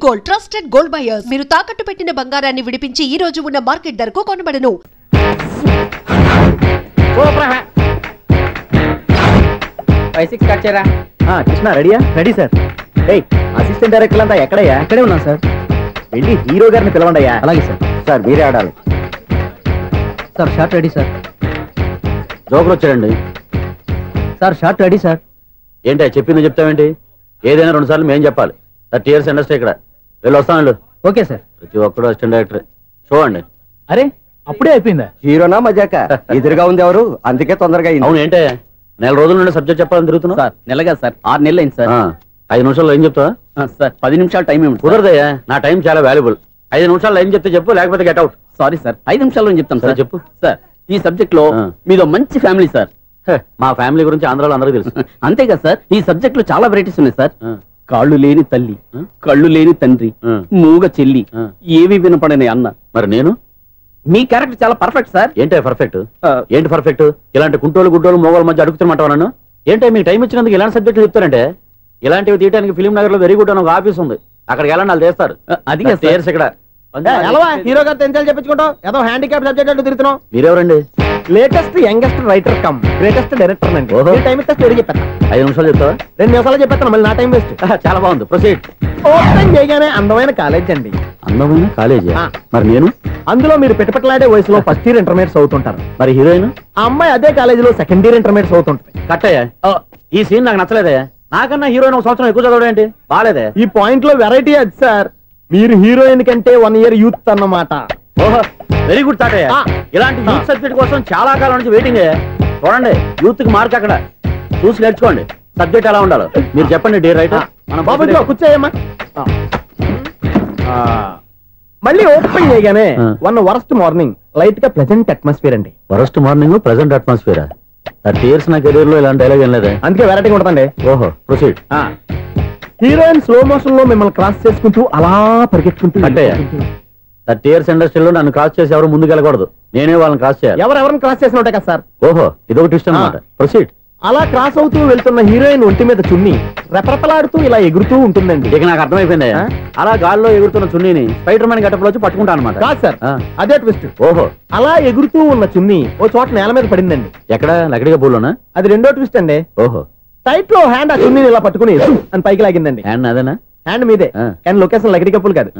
Gold trusted gold buyers. మీరు తాకట్టు పెట్టిన బంగారాన్ని విడిపించి ఈ రోజు ఉన్న మార్కెట్ ధరకు కొనబడను. కృష్ణ రెడీయా? Ready sir. అసిస్టెంట్ డైరెక్టర్ అంతా ఎక్కడయ్యా? ఇక్కడే ఉన్నా సార్. వెళ్ళి హీరో గారిని పిలవండి అయ్యా. అలాగే సార్. సార్ మీరే ఆడాలి sir. Short ready sir. Joker వచ్చాడండి సార్. Short ready sir. ఏంటి చెప్పింది చెప్తావేంటి? ఏదైనా 2 సార్లు మేం చెప్పాలి. 30 years ఇండస్ట్రీ ఇక్కడ. వెళ్ళి వస్తాను. Okay sir. ప్రతి ఒక్కడు అసిస్టెంట్ డైరెక్టర్. చూడండి. అరే అప్పుడే అయిపోయిందా? హీరోనా మజాక? ఎదురుగా ఉంది ఎవరు, అందుకే తొందరగా. అవును ఏంటే 4 రోజుల నుండి సబ్జెక్ట్ చెప్పాలని తిరుగుతున్నా సార్. నెలగా సార్. 6 నెలలు అయింది సార్. 5 నిమిషాల్లో ఏం చెప్తా సార్? 10 నిమిషాలు టైం ఏమి కుదరదయ్యా. నా టైం చాలా వాల్యుబుల్. 5 నిమిషాలు ఏం చెప్తే చెప్పు, లేకపోతే గెట్ అవుట్. సారీ సార్, 5 నిమిషాల్లో చెప్తాను సార్. చెప్పు సార్. ఈ సబ్జెక్ట్ లో మీదో మంచి ఫ్యామిలీ సార్. మా ఫ్యామిలీ గురించి ఆంధ్రాలో అందరికీ తెలుసు. అంతేగా సార్, ఈ సబ్జెక్ట్ లో చాలా వెరైటీస్ ఉన్నాయి సార్. కాళ్ళు లేని తల్లి, కళ్ళు లేని తండ్రి, మూగ చెల్లి, ఏవి వినపడని అన్న. మరి నేను మీ క్యారెక్టర్ చాలా పర్ఫెక్ట్ సార్. ఏంటి పర్ఫెక్ట్? ఏంటి పర్ఫెక్ట్? ఇలాంటి కుంటోలు గుడ్డోలు మోగోల మధ్య అడుగుతున్నమాట నన్ను. ఏంటో మీకు టైం ఇచ్చినందుకు ఇలాంటి సబ్జెక్టులు చెప్తారంటే, ఇలాంటివి తీయడానికి ఫిలిం నగర్ లో వెరీ గుడ్ అని ఒక ఆఫీస్ ఉంది. అక్కడికి వెళ్ళండి, వాళ్ళు చేస్తారు. అది ఇక్కడ హీరో గారు తెంచాలి చెప్పించుకుంటాం. ఏదో హ్యాండిక్యాప్ సబ్జెక్ట్ అంటే తిరుగుతున్నాం. మీరెవరండి? Latest youngest writer cum greatest director అండి. టైం ఇస్తే స్టోరీ చెప్పేస్తా. 5 నిమిషాలు చెప్తావా? 2 నిమిషాలు చెప్పేస్తాను, మళ్ళీ నా టైం వేస్ట్. చాలా బాగుంది, ప్రొసీడ్. ఓపెన్ చేయగానే అందమైన కాలేజ్ అండి. అందమైన కాలేజ్? మరి నేను అందులో మీరు పెట్టుపట్లాడే వయసులో ఫస్ట్ ఇయర్ ఇంటర్మీడియట్స్ అవుతుంటారు. మరి హీరోయిన్ ఆ అమ్మాయి అదే కాలేజీలో సెకండ్ ఇయర్ ఇంటర్మీడియట్స్ అవుతుంటుంది. కట్టయ్యా, ఈ సీన్ నాకు నచ్చలేదే. నాకన్నా హీరోయిన్ 1 సంవత్సరం ఎక్కువ చదవడం ఏంటి? బాలేదే. ఈ పాయింట్ లో వెరైటీ అది సార్. మీరు హీరోయిన్ కంటే 1 year యూత్ అన్నమాట. ఓహో, వెరీ గుడ్ తాటయ్య. ఇలాంటి యూత్ సబ్జెక్ట్ కోసం చాలా కాలం నుంచి వెయిటింగ్. చూడండి, యూత్ కి మార్క్ అక్కడ చూసి నేర్చుకోండి. సబ్జెక్ట్ ఎలా ఉండాలో మీరు చెప్పండి. డే రైటర్ కూర్చోయమ్మా. మళ్ళీ ఓపెన్ చేయగానే వన్ వరస్ట్ మార్నింగ్, లైట్ గా ప్లెజెంట్ అట్మాస్ఫియర్ అండి. Worst morning, pleasant atmosphere. 30 years నా కెరీర్ లో ఇలాంటి డైలాగ్ ఏం లేదు. అందుకే వెరైటీగా ఉంటుందండి. ఓహో, ప్రొసీడ్. హీరోయిన్ స్లో మోషన్ లో మిమ్మల్ని క్రాస్ చేసుకుంటూ అలా పరిగెత్తుకుంటూ అంటే 30 years ఇండస్ట్రీలో నన్ను క్రాస్ చేసి ఎవరు ముందుకు వెళ్ళకూడదు, నేనే వాళ్ళని క్రాస్ చేయాలి. ఎవరెవరిని క్రాస్ చేసిన ఉంటాయి కదా సార్. ఓహో, ఇదొక ట్విస్ట్ అన్నమాట. ప్రొసీడ్. అలా క్రాస్ అవుతూ వెళ్తున్న హీరోయిన్ ఒంటి మీద చున్నీ రెపరెపలాడుతూ ఇలా ఎగురుతూ ఉంటుందండి. ఇక నాకు అర్థమైపోయింది. అలా గాల్లో ఎగురుతున్న చున్నీని స్పైడర్ మ్యాన్ గెటప్లో వచ్చి పట్టుకుంటా అనమాట. కాదు సార్, అదే ట్విస్ట్. ఓహో, అలా ఎగురుతూ ఉన్న చున్నీ ఓ చోట నేల మీద పడిందండి. ఎక్కడ? లకడిగా పూలోనా? అది రెండో ట్విస్ట్ అండి. ఓహో, టైట్ లో హ్యాండ్ ఆ చున్నీని ఇలా పట్టుకుని అని పైకి లాగిందండి. హ్యాండ్ అదేనా? హ్యాండ్ మీదే, కానీ లొకేషన్ లకడి కప్పులు కాదు.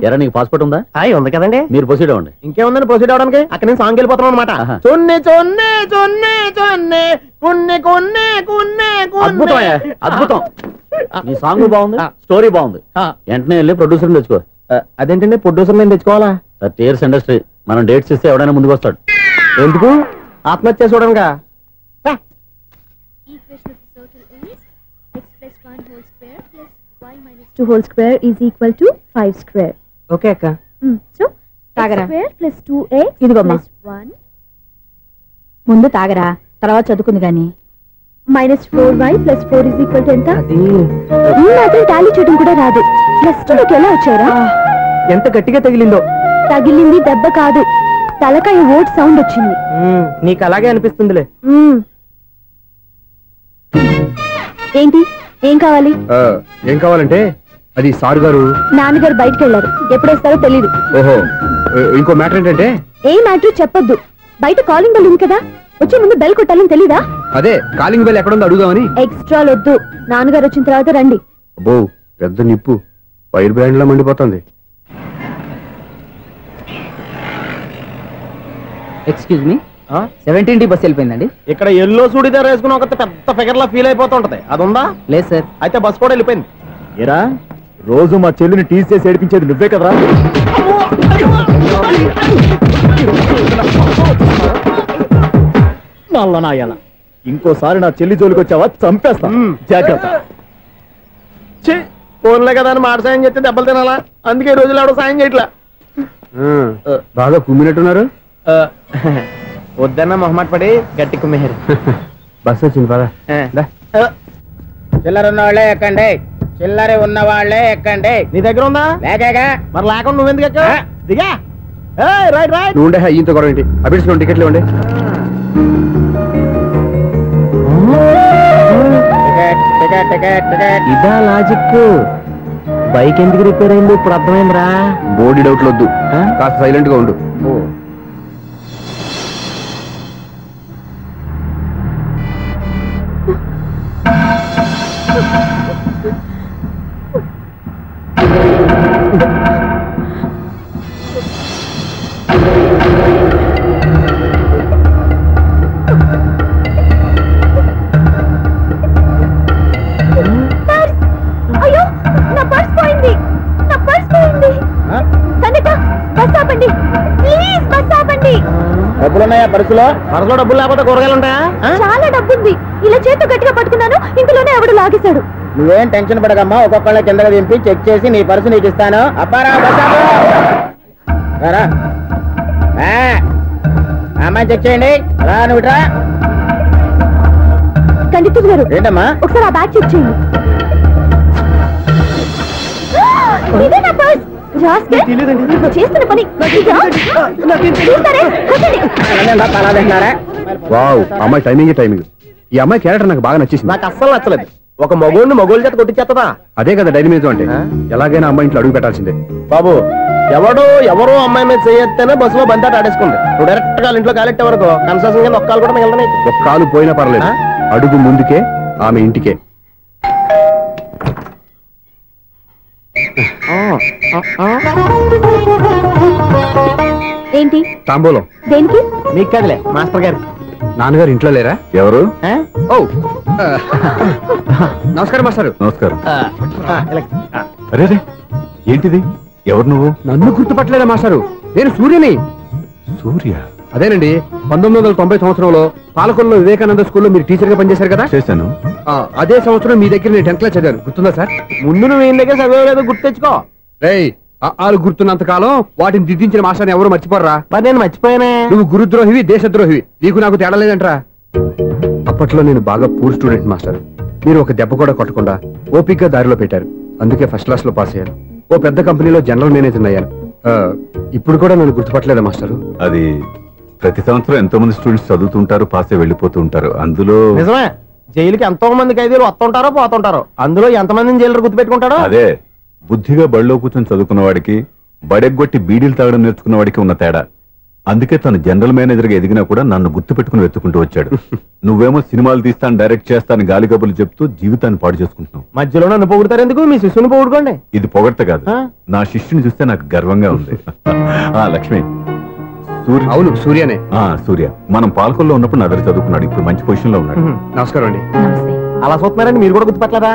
ఎరా, నీకు పాస్పోర్ట్ ఉందా? ఉంది కదండి. మీరు ప్రొసీడ్ అవ్వండి. ఇంకేముందని ప్రొసీడ్ అవడానికి? అక్కడ నుంచి సాంగ్ వెళ్ళిపోతున్నాం అనమాట. చొన్నే చొన్నే చొన్నే చొన్నే కున్నే కున్నే కున్నే. అద్భుతం, అద్భుతం. నీ సాంగ్ బాగుంది, స్టోరీ బాగుంది. వెంటనే వెళ్ళి ప్రొడ్యూసర్ తెచ్చుకో. అదేంటండి ప్రొడ్యూసర్ నేను తెచ్చుకోవాలా? 30 years ఇండస్ట్రీ, మనం డేట్స్ ఇస్తే ఎవడైనా ముందుకు వస్తాడు. ఎందుకు? ఆత్మహత్య చూడంగా. X + 1 whole square is equal to 5 square. Okay akka. So తాగరా square plus 2x ఇదిగోమ్మా 1 ముందు తాగరా, తర్వాత చదువుకుంది గాని. -4y + 4 is equal to ఎంత? అది మాత్రం టాలీ చేయడం కూడా రాదు. ప్లస్ 2 లోకి ఎలా వచ్చారా? ఎంత గట్టిగా తగిలిందో. తగిలింది దెబ్బ కాదు, తలకాయ ఓట్ సౌండ్ వచ్చింది. నీకు అలాగే అనిపిస్తుందిలే. ఏంటి? ఏం కావాలి? ఏం కావాలంటే అది సార్ గారు నాన్నగారు బయటకు వెళ్ళారు, ఎప్పుడేస్తారో తెలీదు. ఓహో, ఇంకో మ్యాటర్ ఏంటంటే? ఏ మ్యాటర్ చెప్పొద్దు. బయట కాలింగ్ బెల్ ఉంది కదా, వచ్చే ముందు బెల్ కొట్టాలని తెలీదా? అదే కాలింగ్ బెల్ ఎక్కడుందో అడుగుదామని. ఎక్స్ట్రా వద్దు, నాన్నగారు వచ్చిన తర్వాత రండి. అబ్బో, పెద్ద నిప్పు ఫైర్ బ్రాండ్ లా మండిపోతుంది. ఎక్స్క్యూజ్ మీ, 17D బస్ వెళ్ళిపోయిందండి. ఇక్కడ ఎల్లో చూడిదార్ వేసుకుని ఒక పెద్ద ఫిగర్ లా ఫీల్ అయిపోతుంటది, అది ఉందా? లేదు సార్. అయితే బస్ కూడా వెళ్ళిపోయింది. ఏరా, రోజు మా చెల్లిని టీస్ చేసి ఏడిపించేది నువ్వే కదరా? నాయన, ఇంకోసారి నా చెల్లి జోలికి వచ్చావా చంపేస్తా, జాగ్రత్త. ఫోన్లే కదా అని మాట సాయం చేస్తే దెబ్బలు తినాలా? అందుకే ఈ రోజులు ఎవడో సాయం చేయట్లా. బాగా కుమ్మినట్టున్నారు. వద్దన్న మొహమాట పడి గట్టి కుమ్మేరు. బస్సు వచ్చింది పద. చిల్లర ఉన్న వాళ్ళే ఎక్కండి, చిల్లర ఉన్న వాళ్ళే ఎక్కండి. నీ దగ్గర ఉందా? లేకేగా. మరి లేకుండా నువ్వెందుకు ఎక్క? దిగా. Right right. నువ్వు ఉండే ఇంత గొడవ ఏంటి? అభిడ్చుకోండి, టికెట్లు ఇవ్వండి. ఇదా లాజిక్. బైక్ ఎందుకు రిపేర్ అయింది ఇప్పుడు అర్థమైందిరా. బోడీ డౌట్లు వద్దు, కాస్త సైలెంట్ గా ఉండు. అయ్యో నా పర్స్ పోయింది, నా పర్స్ పోయింది. కనక బస్ ఆపండి ప్లీజ్, బస్ ఆపండి. డబ్బులున్నాయా పర్సులో? పరసలో డబ్బులు లేకపోతే కూరగాయలు ఉంటాయా? చాలా డబ్బుంది. ఇలా చేతితో గట్టిగా పట్టుకున్నాను, ఇంతలోనే ఎవడు లాగేశాడు. నువ్వేం టెన్షన్ పడకమ్మా, ఒక్కొక్కళ్ళ కిందగా దింపి చెక్ చేసి నీ పర్సు నీకు ఇస్తాను. అబ్బారా అమ్మాయి చెక్ చేయండి. రా నువ్వు రా. కండిటర్ గారు ఏంటమ్మా? ఒకసారి ఆ బ్యాగ్ చెక్ చేయండి. ఇదే నా పర్స్. చేస్తున్న పని వావ్, అమ్మాయి టైమింగ్. ఈ అమ్మాయి క్యారెక్టర్ నాకు బాగా నచ్చేసింది. నాకు అస్సలు నచ్చలేదు. ఒక మగోడిని మగోళ్ళ చేత కొట్టించేస్తుందా? అదే కదా డైనమిజం అంటే. ఎలాగైనా అమ్మాయి ఇంట్లో అడుగు పెట్టాల్సిందే. బాబు, ఎవరో అమ్మాయి మీద చేయొస్తేనే బస్సులో బంతాట ఆడేసుకుంది. నువ్వు డైరెక్ట్ గా ఇంట్లో కాలెట్టే వరకు కన్సెషన్ కింద ఒక్కలు కూడా మిగలదు. ఒక కాలు పోయినా పర్లేదు, అడుగు ముందుకే ఆమె ఇంటికే. ఏంటి తాంబూలం దేనికి? మీకు కదలే మాస్టర్ గారు. నాన్నగారు ఇంట్లో లేరా? ఎవరు? ఓ నమస్కారం మాస్టారు. నమస్కారం. అరే ఏంటిది? ఎవరు నువ్వు? నన్ను గుర్తుపట్టలేదా మాస్టారు? నేను సూర్యని. సూర్య? అదేనండి, 1990 సంవత్సరంలో పాలకొల్లో వివేకానంద స్కూల్లో మీరు టీచర్ గా పనిచేశారు కదా? చేశాను. అదే సంవత్సరం మీ దగ్గర నేను 10th క్లాస్ చదివాను, గుర్తుందా సార్? ముందు నువ్వు ఏం దగ్గర చదవలేదు, గుర్తు తెచ్చుకో. రేయ్, ఆలు గుర్తున్నంత కాలం వాటిని దిద్దించిన మాస్టర్ని ఎవరు మర్చిపోర్రా? మరి నేను మర్చిపోయానే. నువ్వు గురుద్రోహివి, దేశద్రోహివి. నీకు నాకు తేడా లేదంట్రా. అప్పట్లో నేను బాగా పూర్ స్టూడెంట్ మాస్టర్. మీరు ఒక దెబ్బ కూడా కొట్టకుండా ఓపిక్గా దారిలో పెట్టారు. అందుకే ఫస్ట్ క్లాస్ లో పాస్ అయ్యాను. ఓ పెద్ద కంపెనీలో జనరల్ మేనేజర్ అయ్యాను. ఇప్పుడు కూడా నన్ను గుర్తుపట్టలేదా మాస్టర్? అది ప్రతి సంవత్సరం ఎంతో మంది స్టూడెంట్స్ చదువుతుంటారు, పాస్ అయి వెళ్ళిపోతూ ఉంటారు. అందులో నిజమే, జైలుకి ఎంతో మంది ఖైదీలు వస్తుంటారో పోతుంటారో. అందులో ఎంతమందిని జైలు గుర్తుపెట్టుకుంటాడో. అదే బుద్ధిగా బడిలో కూర్చొని చదువుకున్న వాడికి, బడెగ్గొట్టి బీడీలు తాగడం నేర్చుకున్న వాడికి ఉన్న తేడా. అందుకే తను జనరల్ మేనేజర్ గా ఎదిగినా కూడా నన్ను గుర్తుపెట్టుకుని వెతుకుంటూ వచ్చాడు. నువ్వేమో సినిమాలు తీస్తాను, డైరెక్ట్ చేస్తాను, గాలి కబుర్లు చెప్తూ జీవితాన్ని పాడు చేసుకుంటున్నావు. మధ్యలో నన్ను పొగుడతారు ఎందుకు? మీ శిష్యుని పొగుడుకోండి. ఇది పొగడ్త కాదు, నా శిష్యుని చూస్తే నాకు గర్వంగా ఉంది. లక్ష్మి, సూర్య. అవును, సూర్యనే. సూర్య మనం పాలకొల్లో ఉన్నప్పుడు నా దగ్గర చదువుకున్నాడు. ఇప్పుడు మంచి పొజిషన్ లో ఉన్నాడు. నమస్కారం అండి. అలా చూస్తున్నారండి, మీరు కూడా గుర్తుపట్టలేదా?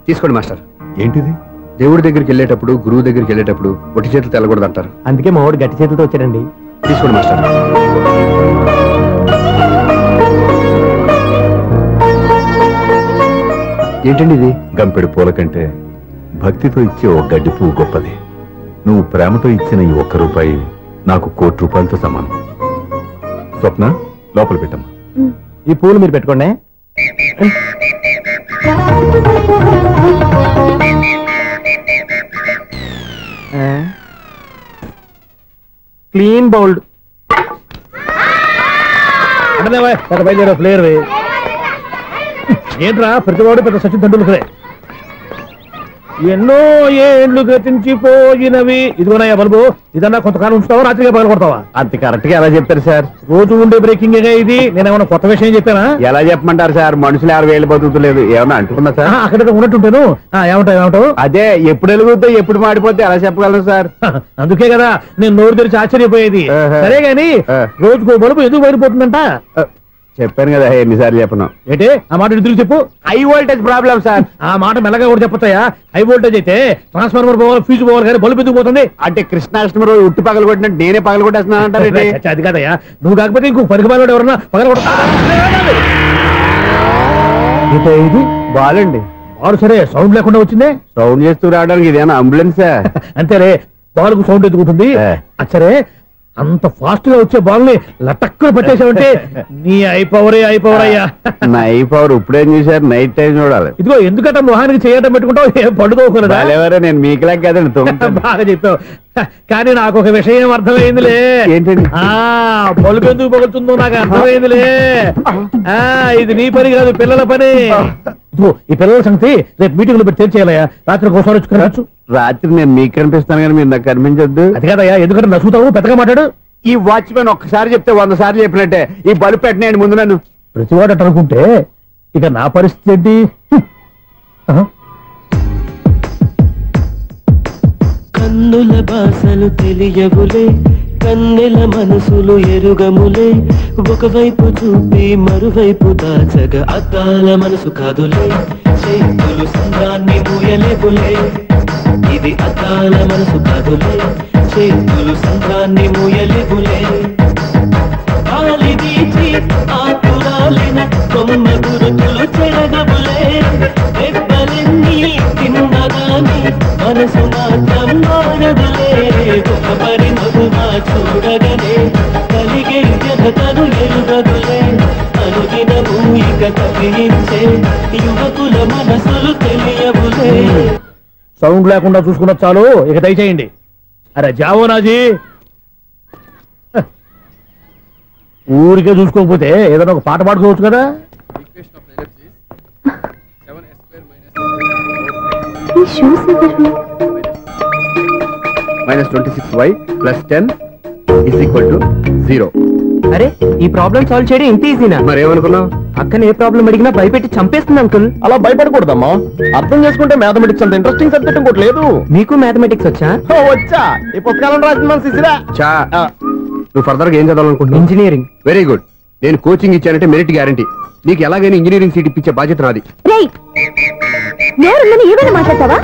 తీసుకోండి మాస్టర్. ఏంటిది? దేవుడి దగ్గరికి వెళ్ళేటప్పుడు, గురువు దగ్గరికి వెళ్ళేటప్పుడు ఒట్టి చేతులు తెల్లకూడదు అంటారు. అందుకే మా వాడు గట్టి చేతులతో వచ్చాడండి. తీసుకోండి మాస్టర్. ఏంటండి ఇది? గంపెడు పూల కంటే భక్తితో ఇచ్చే ఓ గడ్డి పువ్వు గొప్పది. నువ్వు ప్రేమతో ఇచ్చిన ఈ ₹1 నాకు ₹1,00,00,000 సమానం. స్వప్న, లోపల పెట్టమ్మా. ఈ పూలు మీరు పెట్టుకోండి. క్లీన్ బౌల్డ్ అంటే ప్లేయర్ ఏంట్రా? ప్రతివాడు పెద్ద సచిన్ తెండూల్కరే. ఎన్నో ఏళ్ళు గతించిపోయినవి. ఇదిగోనయ్యా బల్బు, ఇదన్నా కొంతకాలం ఉంచుతావా, రాత్రిగా పగల కొడతావా? అంత కరెక్ట్ గా ఎలా చెప్తారు సార్? రోజు ఉండే బ్రేకింగ్ ఇది. నేనేమన్నా కొత్త విషయం చెప్పానా? ఎలా చెప్పమంటారు సార్? మనుషులు 60 ఏళ్ళు బతుకుతలేదు. ఏమన్నా అంటున్నా సార్? అక్కడ ఉన్నట్టుంటాను. ఏమంటావు? అదే ఎప్పుడు వెలుగుతో ఎప్పుడు మాడిపోతే ఎలా చెప్పగలను సార్? అందుకే కదా నేను నోరు తెరిచి ఆశ్చర్యపోయేది. సరే గాని రోజుకో బల్బు ఎందుకు బయటపోతుందంట? చెప్పాను కదా, ఎన్నిసార్లు చెప్పను. ఏంటి ఆ మాట ఎదురు చెప్పు. High voltage problem sir. ఆ మాట మెల్లగా కూడా చెప్పొచ్చాయా? హై వోల్టేజ్ అయితే ట్రాన్స్ఫార్మర్ పోవాలి, ఫ్యూజ్ పోవాలి, కానీ బల్బు ఎందుకు పోతుంది? అంటే కృష్ణాష్టమి రోజు ఉట్టి పగలు కొట్టినట్టు నేనే పగలు కొట్టేస్తున్నాను అంటారు. అది కాదయ్యా, నువ్వు కాకపోతే ఇంకో పరిగబాలు ఎవరన్నా పగల కొడతా. ఇది బాలండి. బాలు సరే, సౌండ్ లేకుండా వచ్చిందే. సౌండ్ చేస్తూ రావడానికి ఇదేనా అంబులెన్సా? అంతేలే, బాలుకు సౌండ్ ఎందుకుంటుంది. సరే, అంత ఫాస్ట్ గా వచ్చే బాల్ ని లటక్కులు పట్టేసావంటే నీ అయిపోవరే అయ్యా. నైట్ పవర్ ఇప్పుడేం చూసారు? నైట్ టైం చూడాలి. ఇదిగో ఎందుకంటే మొహానికి చేయటం పెట్టుకుంటావు, ఏం పండుకోకూడదా? ఎవరే, నేను మీకులాగా కదండి. బాగా చెప్పావు. కానీ నాకు ఒక విషయం అర్థమైందిలే. ఏంటండి? బల్బు ఎందుకు పగులుతుందో నాకు అర్థమైందిలే. ఇది నీ పని కాదు, పిల్లల పని. ఈ పిల్లల సంగతి రేపు మీటింగ్ లో పెట్టి తెరిచేయాలయ్యా. రాత్రి ఒకసారి వచ్చుకోవచ్చు. రాత్రి నేను మీకు కనిపిస్తాను కానీ మీరు నాకు కనిపించొద్దు. అది కాదయ్యా, ఎందుకంటే నచ్చుతావు, పెద్దగా మాట్లాడు. ఈ వాచ్మెన్ ఒక్కసారి చెప్తే 100 సార్లు చెప్పినట్టే. ఈ బల్బు పెట్టినాయండి ముందు నన్ను. ప్రతివాడు అట్ట అనుకుంటే ఇక నా పరిస్థితి ఏంటి? కన్నుల భాషలు తెలియవులే, కన్నెల మనసులు ఎరుగములే. ఒకవైపు చూపి మరువైపు దాచగా అద్దాల మనసు కాదులే. చేతులు సంద్రాన్ని మూయలేవులే, ఇది అద్దాల మనసు కాదులే. చేతులు సంద్రాన్ని మూయలేవులే. గాలి వీచి ఆకురాలిన కొమ్మ గురుతులు చెరగవులే. దెబ్బలెన్ని తిన్నగాని మనసు మాత్రం మారదులే. ఒక పరి మగువా చూడగనే కలిగే జగతను ఎరుగదులే. అనుదినము ఇక తప్పించే యువకుల మనసులు తెలియవులే. సౌండ్ లేకుండా చూసుకున్న చాలు, ఇక దయచేయండి. అరే జావో నాజీ, ఊరికే చూసుకోకపోతే ఏదైనా ఒక పాట పాడుకోవచ్చు కదా. -26y + 10 = 0. అరే ఈ ప్రాబ్లం సాల్వ్ చేయడం ఇంత ఈజీనా? మరేమనుకున్నావు? అక్కని ఏ ప్రాబ్లం అడిగినా భయపెట్టి చంపేస్తుంది అంకుల్. అలా భయపడకూడదమ్మా. అర్థం చేసుకుంటే మ్యాథమెటిక్స్ అంత ఇంట్రెస్టింగ్ సబ్జెక్ట్ ఇంకోటి లేదు. మీకు మ్యాథమెటిక్స్ వచ్చా? వచ్చా, ఈ పుస్తకాలను రాసిన మన శిశిరా. చా నువ్వు ఫర్దర్ గా ఏం చదవాలనుకుంటున్నావు? ఇంజనీరింగ్. Very good. నేను కోచింగ్ ఇచ్చానంటే మెరిట్ గ్యారంటీ. నీకు ఎలాగైనా ఇంజనీరింగ్ సీట్ ఇప్పించే బాధ్యత నాది. ఏమైనా మాట్లాడతావా?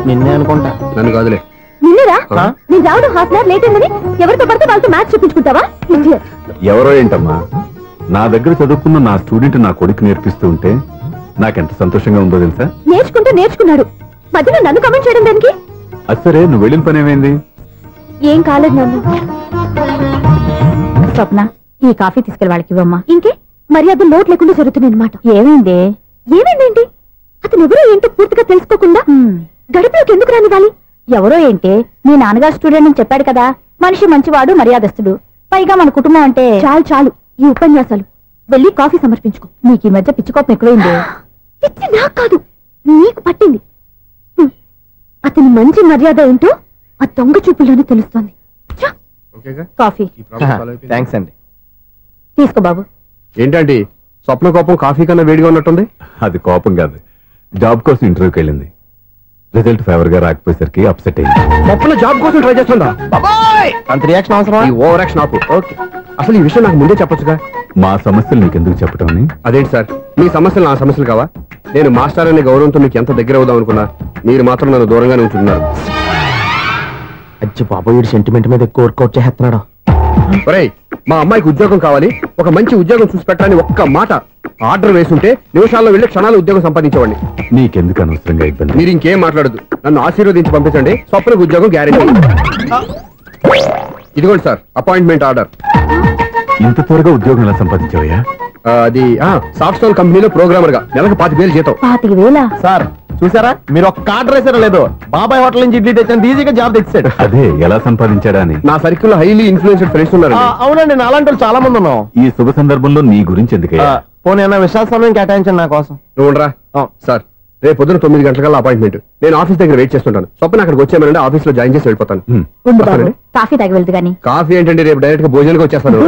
నిన్నే అనుకుంటా. నన్ను కాదులే. నిన్నరా ఆ? నేను రావడం హాఫ్ అన్ అవర్ లేట్ అయిందని ఎవరితో పడితే వాళ్ళతో మ్యాచ్ చూపించుకుంటావా? ఎవరో ఏంటమ్మా, నా దగ్గర చదువుకున్న నా స్టూడెంట్ నా కొడుకు నేర్పిస్తూ ఉంటే నాకెంత సంతోషంగా ఉందో తెలుసా? నేర్చుకుంటే నేర్చుకున్నాడు, మధ్యలో నన్ను కమెంట్ చేయడం దానికి? అసరే నువ్వు వెళ్ళిన పని ఏమైంది? ఏం కాలేదు నన్ను. స్వప్న, ఈ కాఫీ తీసుకెళ్ళి వాళ్ళకి ఇవ్వమ్మా. ఇంకే మర్యాద లోటు లేకుండా జరుగుతుంది అనమాట. ఏమైంది? ఏమైందేంటి? అతను ఎవరో ఏంటో పూర్తిగా తెలుసుకోకుండా గడిపలోకి ఎందుకు రానివ్వాలి? ఎవరో ఏంటి, మీ నాన్నగారు స్టూడెంట్ అని చెప్పాడు కదా. మనిషి మంచివాడు, మర్యాదస్తుడు, పైగా మన కుటుంబం అంటే. చాలు చాలు ఈ ఉపన్యాసాలు, వెళ్ళి కాఫీ సమర్పించుకో. నీకు ఈ మధ్య పిచ్చుకోపం ఎక్కువైంది. పిచ్చి నాకు కాదు, నీకు పట్టింది. అతని మంచి మర్యాద ఏంటో ఆ దొంగ చూపుల్లోనే తెలుస్తోంది. కాఫీ థ్యాంక్స్ అండి. తీసుకో బాబు. ఏంటంటే స్వప్న కోపం కాఫీ కన్నా వేడిగా ఉన్నట్టుంది. అది కోపం కాదు, జాబ్ కోసం ఇంటర్వ్యూకి వెళ్ళింది. రిజల్ట్ ఫేవర్ గా రాకపోయేసరికి అప్సెట్ అయింది. స్వప్న జాబ్ కోసం ట్రై చేస్తుందా? అంత రియాక్షన్ అవసరం. ఈ ఓవర్ యాక్షన్ ఆపు. ఓకే, అసలు ఈ విషయం నాకు ముందే చెప్పొచ్చుగా. మా సమస్యలు నీకెందుకు చెప్పటం అని. అదేంటి సార్, మీ సమస్యలు నా సమస్యలు కావా? నేను మాస్టర్ అనే గౌరవంతో మీకు ఎంత దగ్గర అవుదాం అనుకున్నా, మీరు మాత్రం నన్ను దూరంగానే ఉంటున్నారు. అచ్చి బాబు, వీడు సెంటిమెంట్ మీద ఎక్కువ వర్కౌట్ చేస్తున్నాడు. ఒరేయ్, మా అమ్మాయికి ఉద్యోగం కావాలి, ఒక మంచి ఉద్యోగం చూసి పెట్టాలని ఒక్క మాట ఆర్డర్ వేసుంటే నిమిషాల్లో వెళ్ళి క్షణాలు ఉద్యోగం సంపాదించేవాడిని. నీకెందుకు అనవసరంగా ఇబ్బంది? మీరు ఇంకేం మాట్లాడదు, నన్ను ఆశీర్వదించి పంపించండి. స్వప్నకు ఉద్యోగం గ్యారెంటీ. ఇదిగోండి సార్, అపాయింట్మెంట్ ఆర్డర్. ఇంత త్వరగా ఉద్యోగం ఎలా సంపాదించావయ్యా? అది సాఫ్ట్వేర్ కంపెనీలో ప్రోగ్రామర్ గా నెలకు 25,000 జీతం. 25,000? సార్ చూసారా, మీరు ఒక్క ఆర్డర్ వేసారో లేదో, బాబాయ్ హోటల్ నుంచి ఇడ్లీ తెచ్చాను, ఈజీగా జాబ్ తెచ్చాడు. అదే ఎలా సంపాదించాడా అని. నా సర్కిల్ లో హైలీ ఇన్ఫ్లుయెన్స్డ్ ఫ్రెండ్స్ ఉన్నారు. అవునండి, నా అలాంటి వాళ్ళు చాలా మంది ఉన్నాం. ఈ శుభ సందర్భంలో నీ గురించి ఎందుకయ్యా? పోనీ అన్న విశాల సమయం కేటాయించండి నా కోసం. నువ్వు ఉండరా. సార్, రేపు పొద్దున 9 గంటలకల్లా అపాయింట్మెంట్. నేను ఆఫీస్ దగ్గర వెయిట్ చేస్తుంటాను. స్వప్న అక్కడికి వచ్చేయమనండి, ఆఫీస్ లో జాయిన్ చేసి వెళ్ళిపోతాను. ఉండు బాబు, వస్తానండి. కాఫీ తాగి వెళ్తు గాని. కాఫీ ఏంటంటే రేపు డైరెక్ట్ గా భోజనానికి వచ్చేస్తాను.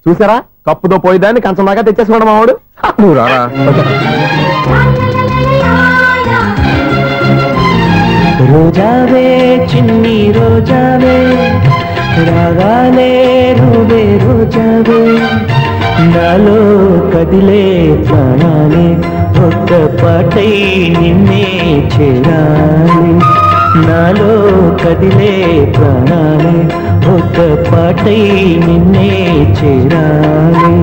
చూసారా, కప్పుతో పోయిదాన్ని కంచం దాకా తెచ్చేసుకోవడం మావాడు. నువ్వు రారా. రోజావే చిన్ని రోజావే, రాగాలే రూవే రోజావే, నాలో కదిలే ప్రాణాలే ఒక్క పాటై నిన్నే చేరాలి. నాలో కదిలే ప్రాణాలే ఒక్క పాటై నిన్నే చేరాలి.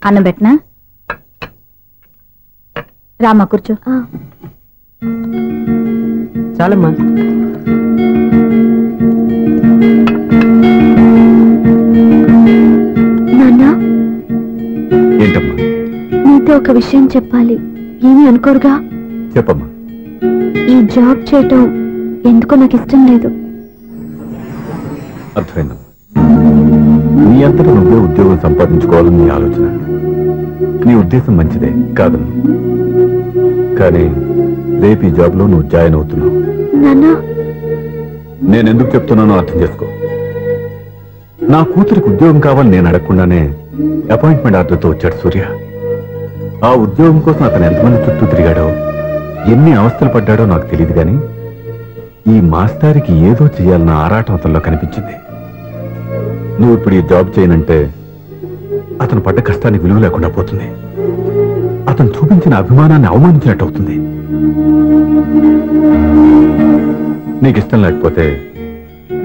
అన్నం పెట్టనా? రామా కూర్చో. చాలమ్మా. నాన్న, ఏంటమ్మా? నీతో ఒక విషయం చెప్పాలి. ఏమీ అనుకోరుగా? చెప్పమ్మా. ఈ జాబ్ చేయటం ఎందుకో నాకు ఇష్టం లేదు. అర్థమైందమ్మా. నీ అంతటా నువ్వే ఉద్యోగం సంపాదించుకోవాలని నీ ఆలోచన. నీ ఉద్దేశం మంచిదే కాదను, కానీ రేపు ఈ జాబ్ లో నువ్వు జాయిన్ అవుతున్నావు. నేను ఎందుకు చెప్తున్నానో అర్థం చేసుకో. నా కూతురికి ఉద్యోగం కావాలని నేను అడగకుండానే అపాయింట్మెంట్ ఆర్డర్తో వచ్చాడు సూర్య. ఆ ఉద్యోగం కోసం అతను ఎంతమంది చుట్టూ తిరిగాడో, ఎన్ని అవస్థలు పడ్డాడో నాకు తెలియదు, కానీ ఈ మాస్టారికి ఏదో చేయాలన్న ఆరాటం అతనిలో కనిపించింది. నువ్వు ఇప్పుడు ఈ జాబ్ చేయనంటే అతను పడ్డ కష్టానికి విలువ లేకుండా పోతుంది. అతను చూపించిన అభిమానాన్ని అవమానించినట్టు అవుతుంది. నీకు ఇష్టం లేకపోతే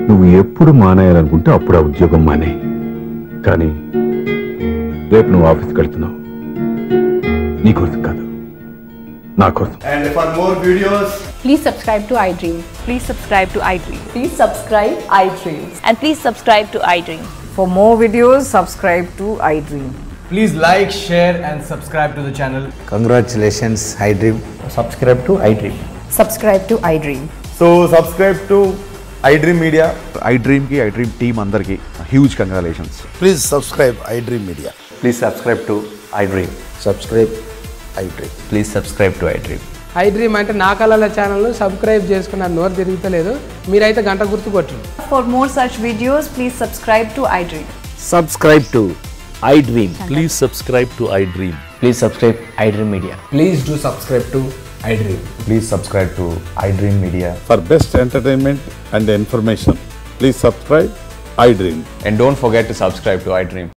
నువ్వు ఎప్పుడు మానేయాలనుకుంటే అప్పుడు ఆ ఉద్యోగం మానే. కానీ రేపు నువ్వు ఆఫీస్కి వెళ్తున్నావు, నీకోసం కాదు, నా కోసం. And for more videos, please subscribe to iDream. Please subscribe to iDream. Please subscribe iDream. And please subscribe to iDream. For more videos, subscribe to iDream. please like, share and subscribe to the channel. Congratulations, iDream. Subscribe to iDream. Subscribe to iDream. So subscribe to iDream Media. iDream ki iDream team andarki huge congratulations. Please subscribe iDream Media. Please subscribe to iDream. Subscribe iDream. Please subscribe to iDream. iDream అంటే నా కళల channel subscribe చేసుకున్న నోరు తిరుగుతలేదు, మీరైతే గంట గుర్తు కొట్టండి. For more such videos, please subscribe to iDream. Subscribe to iDream. Please subscribe to iDream. Please subscribe iDream Media. Please do subscribe to iDream. Please subscribe to iDream Media. For best entertainment and information, please subscribe iDream. And don't forget to subscribe to iDream.